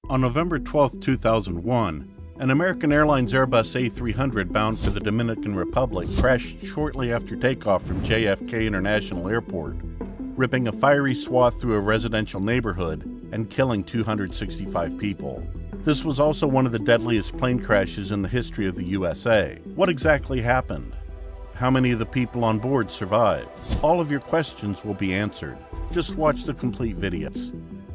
On November 12, 2001, an American Airlines Airbus A320 bound for the Dominican Republic crashed shortly after takeoff from JFK International Airport, ripping a fiery swath through a residential neighborhood and killing 265 people. This was also one of the deadliest plane crashes in the history of the USA. What exactly happened? How many of the people on board survived? All of your questions will be answered. Just watch the complete videos.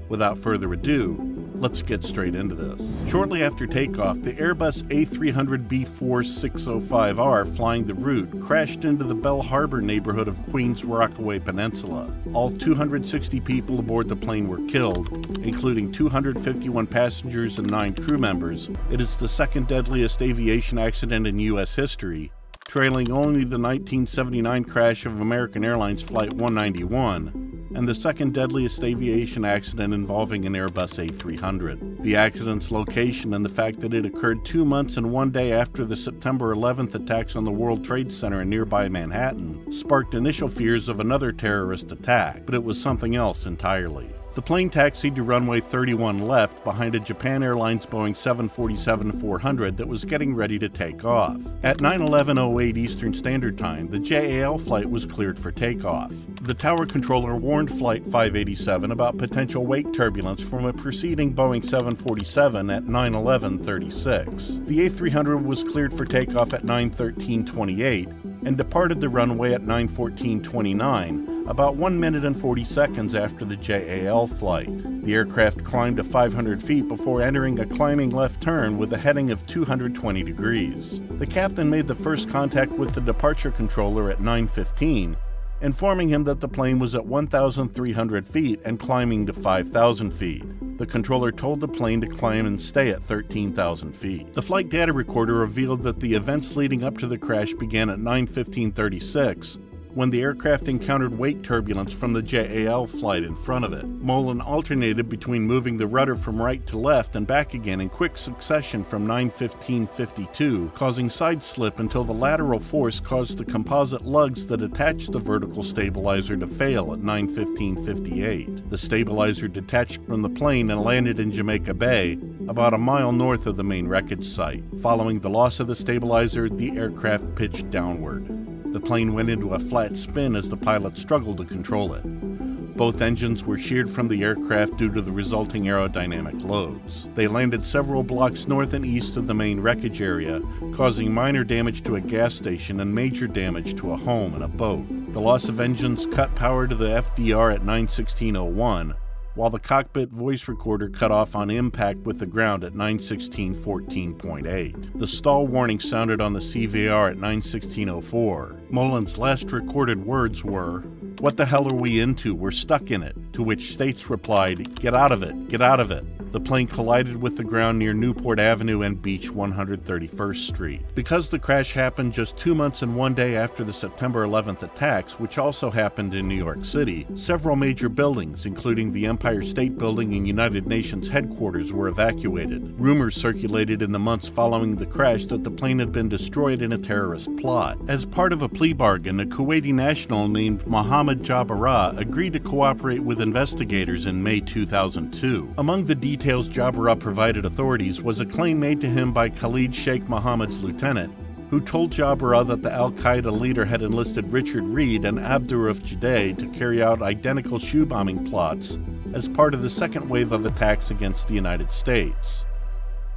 Without further ado, let's get straight into this. Shortly after takeoff, the Airbus A320B4605R flying the route crashed into the Bell Harbor neighborhood of Queens Rockaway Peninsula. All 260 people aboard the plane were killed, including 251 passengers and 9 crew members. It is the second deadliest aviation accident in U.S. history, trailing only the 1979 crash of American Airlines Flight 191, and the second deadliest aviation accident involving an Airbus A320. The accident's location and the fact that it occurred 2 months and 1 day after the September 11th attacks on the World Trade Center in nearby Manhattan sparked initial fears of another terrorist attack, but it was something else entirely. The plane taxied to runway 31 left behind a Japan Airlines Boeing 747-400 that was getting ready to take off. At 9:11:08 Eastern Standard Time, the JAL flight was cleared for takeoff. The tower controller warned Flight 587 about potential wake turbulence from a preceding Boeing 747 at 9:11:36. The A320 was cleared for takeoff at 9:13:28 and departed the runway at 9:14:29, about 1 minute and 40 seconds after the JAL flight. The aircraft climbed to 500 feet before entering a climbing left turn with a heading of 220 degrees. The captain made the first contact with the departure controller at 9:15, informing him that the plane was at 1,300 feet and climbing to 5,000 feet. The controller told the plane to climb and stay at 13,000 feet. The flight data recorder revealed that the events leading up to the crash began at 9:15:36, when the aircraft encountered wake turbulence from the JAL flight in front of it. Mullen alternated between moving the rudder from right to left and back again in quick succession from 9:15:52, causing side slip until the lateral force caused the composite lugs that attached the vertical stabilizer to fail at 9:15:58. The stabilizer detached from the plane and landed in Jamaica Bay, about a mile north of the main wreckage site. Following the loss of the stabilizer, the aircraft pitched downward. The plane went into a flat spin as the pilot struggled to control it. Both engines were sheared from the aircraft due to the resulting aerodynamic loads. They landed several blocks north and east of the main wreckage area, causing minor damage to a gas station and major damage to a home and a boat. The loss of engines cut power to the FDR at 9:16:01, while the cockpit voice recorder cut off on impact with the ground at 9:16:14.8. The stall warning sounded on the CVR at 9:16:04. Mullen's last recorded words were, "What the hell are we into? We're stuck in it," to which States replied, "Get out of it, get out of it." The plane collided with the ground near Newport Avenue and Beach 131st Street. Because the crash happened just 2 months and 1 day after the September 11th attacks, which also happened in New York City, several major buildings, including the Empire State Building and United Nations headquarters, were evacuated. Rumors circulated in the months following the crash that the plane had been destroyed in a terrorist plot. As part of a plea bargain, a Kuwaiti national named Mohammed Jabara agreed to cooperate with investigators in May 2002. Among the details Jabara provided authorities was a claim made to him by Khalid Sheikh Mohammed's lieutenant, who told Jabara that the al-Qaeda leader had enlisted Richard Reed and Abdurrahman Jadeh to carry out identical shoe bombing plots as part of the second wave of attacks against the United States.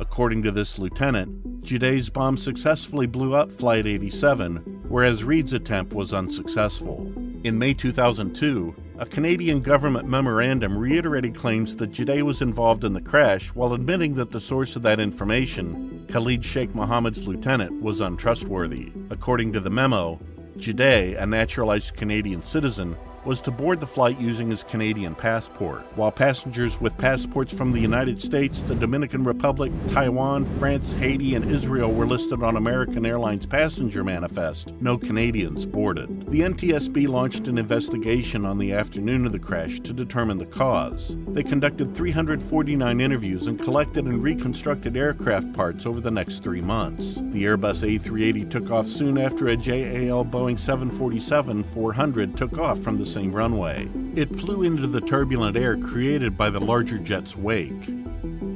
According to this lieutenant, Jadeh's bomb successfully blew up Flight 87, whereas Reed's attempt was unsuccessful. In May 2002, a Canadian government memorandum reiterated claims that Jadeh was involved in the crash while admitting that the source of that information, Khalid Sheikh Mohammed's lieutenant, was untrustworthy. According to the memo, Jadeh, a naturalized Canadian citizen, was to board the flight using his Canadian passport. While passengers with passports from the United States, the Dominican Republic, Taiwan, France, Haiti, and Israel were listed on American Airlines passenger manifest. No Canadians boarded. The NTSB launched an investigation on the afternoon of the crash to determine the cause. They conducted 349 interviews and collected and reconstructed aircraft parts over the next 3 months. The Airbus A380 took off soon after a JAL Boeing 747-400 took off from the same runway. It flew into the turbulent air created by the larger jet's wake.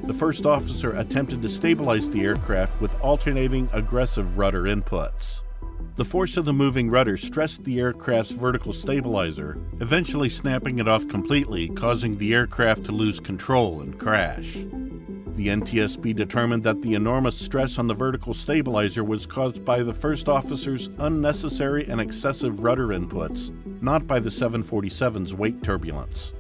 The first officer attempted to stabilize the aircraft with alternating aggressive rudder inputs. The force of the moving rudder stressed the aircraft's vertical stabilizer, eventually snapping it off completely, causing the aircraft to lose control and crash. The NTSB determined that the enormous stress on the vertical stabilizer was caused by the first officer's unnecessary and excessive rudder inputs, not by the 747's weight turbulence.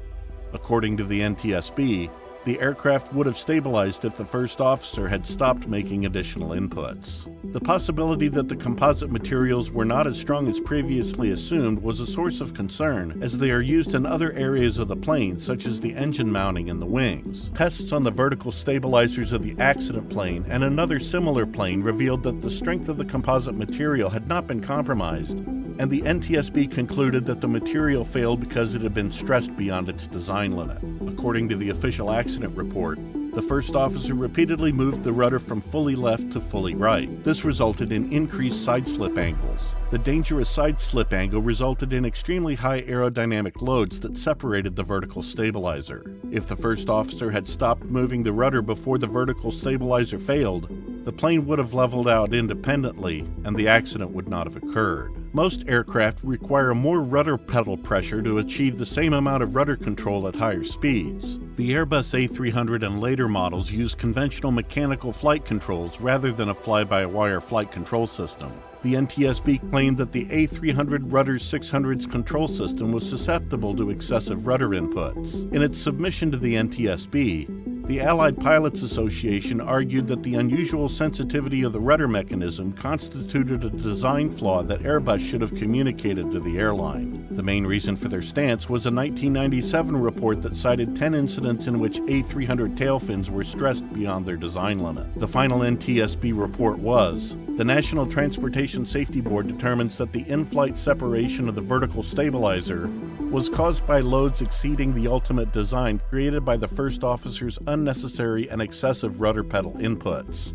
According to the NTSB, the aircraft would have stabilized if the first officer had stopped making additional inputs. The possibility that the composite materials were not as strong as previously assumed was a source of concern, as they are used in other areas of the plane, such as the engine mounting and the wings. Tests on the vertical stabilizers of the accident plane and another similar plane revealed that the strength of the composite material had not been compromised, and the NTSB concluded that the material failed because it had been stressed beyond its design limit. According to the official accident report, the first officer repeatedly moved the rudder from fully left to fully right. This resulted in increased side slip angles. The dangerous side slip angle resulted in extremely high aerodynamic loads that separated the vertical stabilizer. If the first officer had stopped moving the rudder before the vertical stabilizer failed, the plane would have leveled out independently and the accident would not have occurred. Most aircraft require more rudder pedal pressure to achieve the same amount of rudder control at higher speeds. The Airbus A300 and later models use conventional mechanical flight controls rather than a fly-by-wire flight control system. The NTSB claimed that the A300 Rudder 600's control system was susceptible to excessive rudder inputs. In its submission to the NTSB, the Allied Pilots Association argued that the unusual sensitivity of the rudder mechanism constituted a design flaw that Airbus should have communicated to the airline. The main reason for their stance was a 1997 report that cited 10 incidents in which A300 tail fins were stressed beyond their design limit. The final NTSB report was, the National Transportation Safety Board determines that the in-flight separation of the vertical stabilizer was caused by loads exceeding the ultimate design created by the first officer's unnecessary and excessive rudder pedal inputs.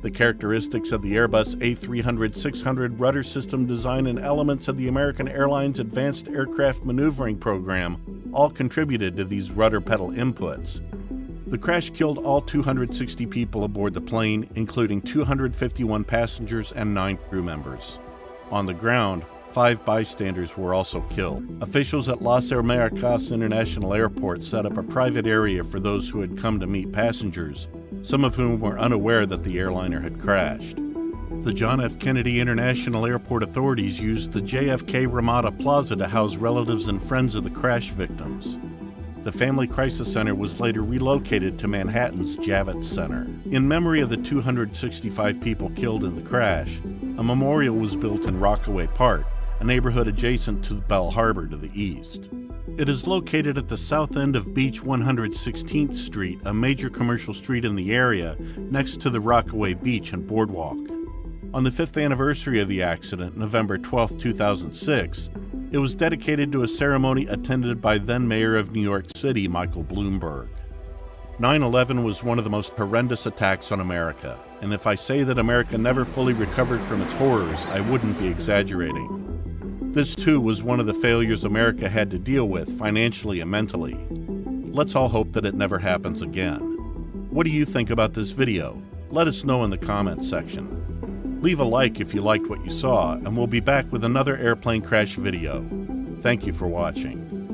The characteristics of the Airbus A300-600 rudder system design and elements of the American Airlines Advanced Aircraft Maneuvering Program all contributed to these rudder pedal inputs. The crash killed all 260 people aboard the plane, including 251 passengers and 9 crew members. On the ground, 5 bystanders were also killed. Officials at Las Americas International Airport set up a private area for those who had come to meet passengers, some of whom were unaware that the airliner had crashed. The John F. Kennedy International Airport authorities used the JFK Ramada Plaza to house relatives and friends of the crash victims. The Family Crisis Center was later relocated to Manhattan's Javits Center. In memory of the 265 people killed in the crash, a memorial was built in Rockaway Park, a neighborhood adjacent to Bell Harbor to the east. It is located at the south end of Beach 116th Street, a major commercial street in the area, next to the Rockaway Beach and Boardwalk. On the 5th anniversary of the accident, November 12, 2006, it was dedicated to a ceremony attended by then-Mayor of New York City, Michael Bloomberg. 9/11 was one of the most horrendous attacks on America, and if I say that America never fully recovered from its horrors, I wouldn't be exaggerating. This too was one of the failures America had to deal with financially and mentally. Let's all hope that it never happens again. What do you think about this video? Let us know in the comments section. Leave a like if you liked what you saw, and we'll be back with another airplane crash video. Thank you for watching.